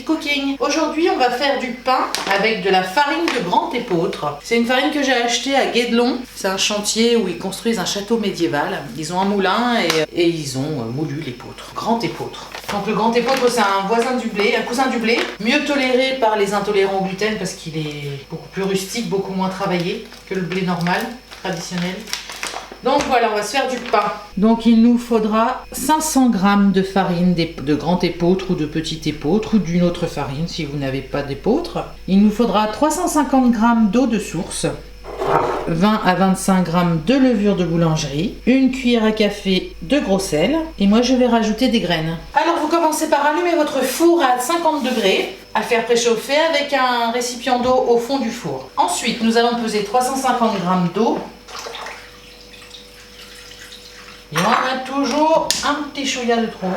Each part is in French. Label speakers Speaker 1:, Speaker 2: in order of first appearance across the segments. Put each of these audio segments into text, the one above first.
Speaker 1: Cooking. Aujourd'hui, on va faire du pain avec de la farine de grand épeautre. C'est une farine que j'ai achetée à Guédelon. C'est un chantier où ils construisent un château médiéval. Ils ont un moulin et ils ont moulu l'épeautre, grand épeautre. Donc le grand épeautre, c'est un voisin du blé, un cousin du blé, mieux toléré par les intolérants au gluten parce qu'il est beaucoup plus rustique, beaucoup moins travaillé que le blé normal, traditionnel. Donc voilà, on va se faire du pain. Donc il nous faudra 500 g de farine de grand épeautre ou de petit épeautre ou d'une autre farine si vous n'avez pas d'épeautre. Il nous faudra 350 g d'eau de source, 20 à 25 g de levure de boulangerie, une cuillère à café de gros sel et moi je vais rajouter des graines. Alors vous commencez par allumer votre four à 50 degrés, à faire préchauffer avec un récipient d'eau au fond du four. Ensuite nous allons peser 350 g d'eau. Et on a toujours un petit chouïa de trop.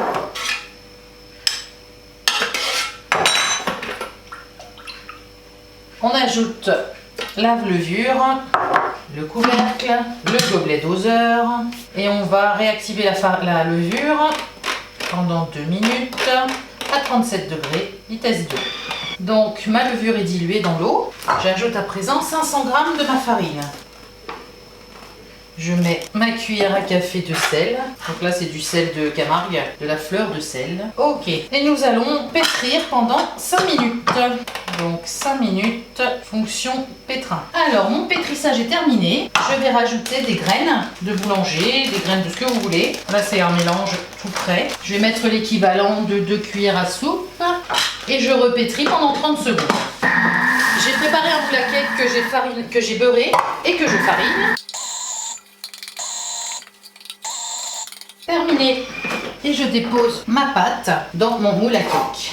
Speaker 1: On ajoute la levure, le couvercle, le gobelet doseur et on va réactiver la levure pendant 2 minutes à 37 degrés, vitesse 2. Donc ma levure est diluée dans l'eau. J'ajoute à présent 500 g de ma farine. Je mets ma cuillère à café de sel. Donc là, c'est du sel de Camargue, de la fleur de sel. Ok. Et nous allons pétrir pendant 5 minutes. Donc 5 minutes, fonction pétrin. Alors, mon pétrissage est terminé. Je vais rajouter des graines de boulanger, des graines de ce que vous voulez. Là, c'est un mélange tout prêt. Je vais mettre l'équivalent de 2 cuillères à soupe. Et je repétris pendant 30 secondes. J'ai préparé un moule à cake que j'ai beurré et que je farine. Terminé. Et je dépose ma pâte dans mon moule à cake.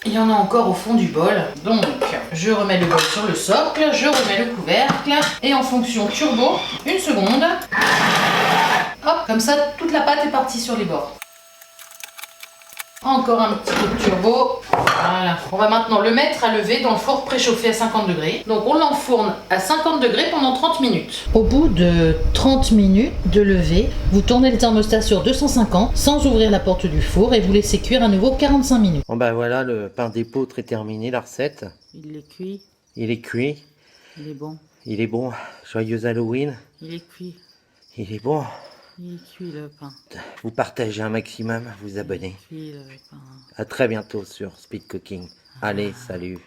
Speaker 1: Il y en a encore au fond du bol. Donc, je remets le bol sur le socle, je remets le couvercle et en fonction turbo, 1 seconde. Hop, comme ça, toute la pâte est partie sur les bords. Encore un petit peu de turbo. Voilà. On va maintenant le mettre à lever dans le four préchauffé à 50 degrés. Donc on l'enfourne à 50 degrés pendant 30 minutes. Au bout de 30 minutes de lever, vous tournez le thermostat sur 250 sans ouvrir la porte du four et vous laissez cuire à nouveau 45 minutes.
Speaker 2: Bon ben voilà, le pain d'épeautre est terminé, la recette.
Speaker 1: Il est cuit.
Speaker 2: Il est cuit.
Speaker 1: Il est bon.
Speaker 2: Il est bon. Joyeux Halloween.
Speaker 1: Il est cuit.
Speaker 2: Il est bon.
Speaker 1: Il est cuit le pain.
Speaker 2: Vous partagez un maximum, vous abonnez.
Speaker 1: Il est cuit le pain.
Speaker 2: À très bientôt sur Speed Cooking. Allez, salut.